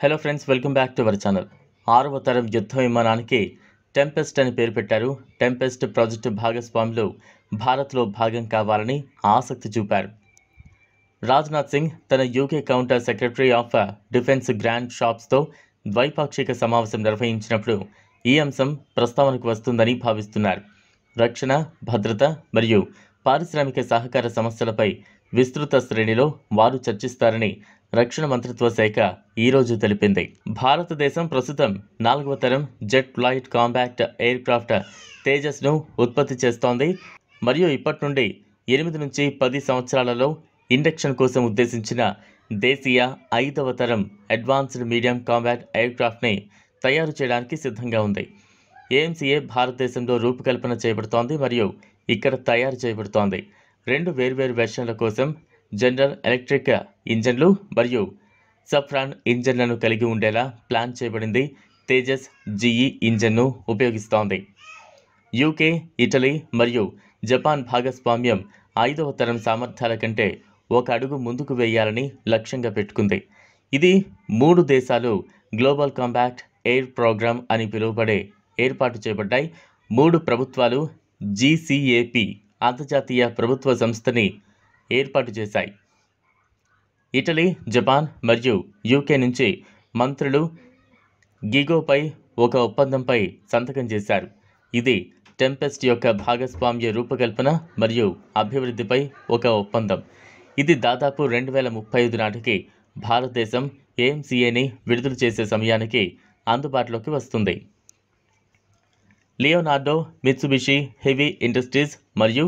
Hello friends, welcome back to our channel. 6వ తరం యుద్ధ విమానానికి టెంపెస్ట్ అని పేరు పెట్టారు. టెంపెస్ట్ ప్రాజెక్టు భాగస్వాములు భారత్లో భాగం కావాలని ఆసక్తి చూపారు. రాజ్నాథ్ సింగ్ తన UK counter secretary of defence Grant షాప్స్తో ద్వైపాక్షిక సమావేశం నిర్వహించినప్పుడు ఈ అంశం ప్రస్తావనకు వస్తుందని భావిస్తున్నారు. రక్షణ, భద్రత మరియు పారిశ్రామిక సహకార సమస్యలపై విస్తృత శ్రేణిలో వారు చర్చిస్తారని రక్షణ మంత్రిత్వ శాఖ ఈరోజు తెలిపింది. భారతదేశం ప్రస్తుతం 4వ తరం jet flight compact aircraft తేజస్ను ఉత్పత్తి చేస్తోంది మరియు ఇప్పటి నుండి 8 నుంచి 10 సంవత్సరాలలో ఇండక్షన్ కోసం ఉద్దేశించిన దేశీయ 5వ తరం అడ్వాన్స్డ్ మీడియం కాంపాక్ట్ ఎయిర్ క్రాఫ్ట్ని తయారు చేయడానికి సిద్ధంగా ఉంది. ఏఎంసీఏ భారతదేశంలో రూపకల్పన చేయబడుతోంది మరియు ఇక్కడ తయారు చేయబడుతోంది. 2 వేర్వేరు వెర్షన్ల కోసం జనరల్ ఎలక్ట్రిక్ ఇంజన్లు మరియు సఫ్రాన్ ఇంజన్లను కలిగి ఉండేలా ప్లాన్ చేయబడింది. తేజస్ జీఈ ఇంజన్ను ఉపయోగిస్తోంది. యూకే, ఇటలీ మరియు జపాన్ భాగస్వామ్యం 5వ తరం సామర్థ్యాల కంటే ఒక అడుగు ముందుకు వేయాలని లక్ష్యంగా పెట్టుకుంది. ఇది 3 దేశాలు గ్లోబల్ కాంపాక్ట్ ఎయిర్ ప్రోగ్రామ్ అని పిలువబడే ఏర్పాటు చేయబడ్డాయి. 3 ప్రభుత్వాలు జీసీఏపీ అంతర్జాతీయ ప్రభుత్వ సంస్థని ఏర్పాటు చేశాయి. ఇటలీ, జపాన్ మరియు యూకే నుంచి మంత్రులు గిగోపై ఒక ఒప్పందంపై సంతకం చేశారు. ఇది టెంపెస్ట్ యొక్క భాగస్వామ్య రూపకల్పన మరియు అభివృద్ధిపై ఒక ఒప్పందం. ఇది దాదాపు 2035 నాటికి భారతదేశం ఏఎంసీఏని విడుదల చేసే సమయానికి అందుబాటులోకి వస్తుంది. లియోనార్డో, మిత్సుబిషి హెవీ ఇండస్ట్రీస్ మరియు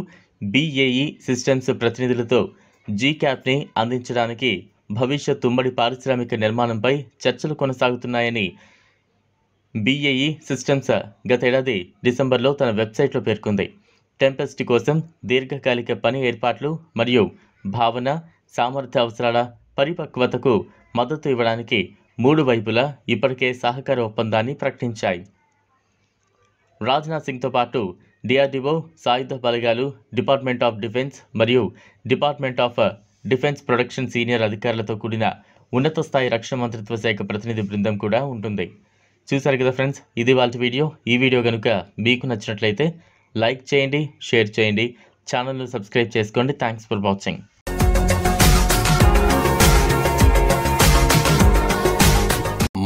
BAE సిస్టమ్స్ ప్రతినిధులతో జీక్యాప్ని అందించడానికి భవిష్యత్ ఉమ్మడి పారిశ్రామిక నిర్మాణంపై చర్చలు కొనసాగుతున్నాయని BAE సిస్టమ్స్ గతేడాది డిసెంబర్లో తన వెబ్సైట్లో పేర్కొంది. టెంపెస్ట్ కోసం దీర్ఘకాలిక పని ఏర్పాట్లు మరియు భావన, సామర్థ్య అవసరాల పరిపక్వతకు మద్దతు ఇవ్వడానికి 3 వైపులా ఇప్పటికే సహకార ఒప్పందాన్ని ప్రకటించాయి. రాజ్నాథ్ సింగ్తో పాటు DRDO, సాయుధ బలగాలు, డిపార్ట్మెంట్ ఆఫ్ డిఫెన్స్ మరియు department of defence production senior అధికారులతో కూడిన ఉన్నత స్థాయి రక్షణ మంత్రిత్వ శాఖ ప్రతినిధి బృందం కూడా ఉంటుంది. చూసారు కదా ఫ్రెండ్స్, ఇది వాళ్ళ వీడియో. ఈ వీడియో కనుక మీకు నచ్చినట్లయితే లైక్ చేయండి, షేర్ చేయండి, ఛానల్ను సబ్స్క్రైబ్ చేసుకోండి. Thanks for watching.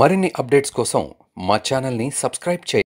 మరిన్ని అప్డేట్స్ కోసం మా ఛానల్ని సబ్స్క్రైబ్ చేయండి.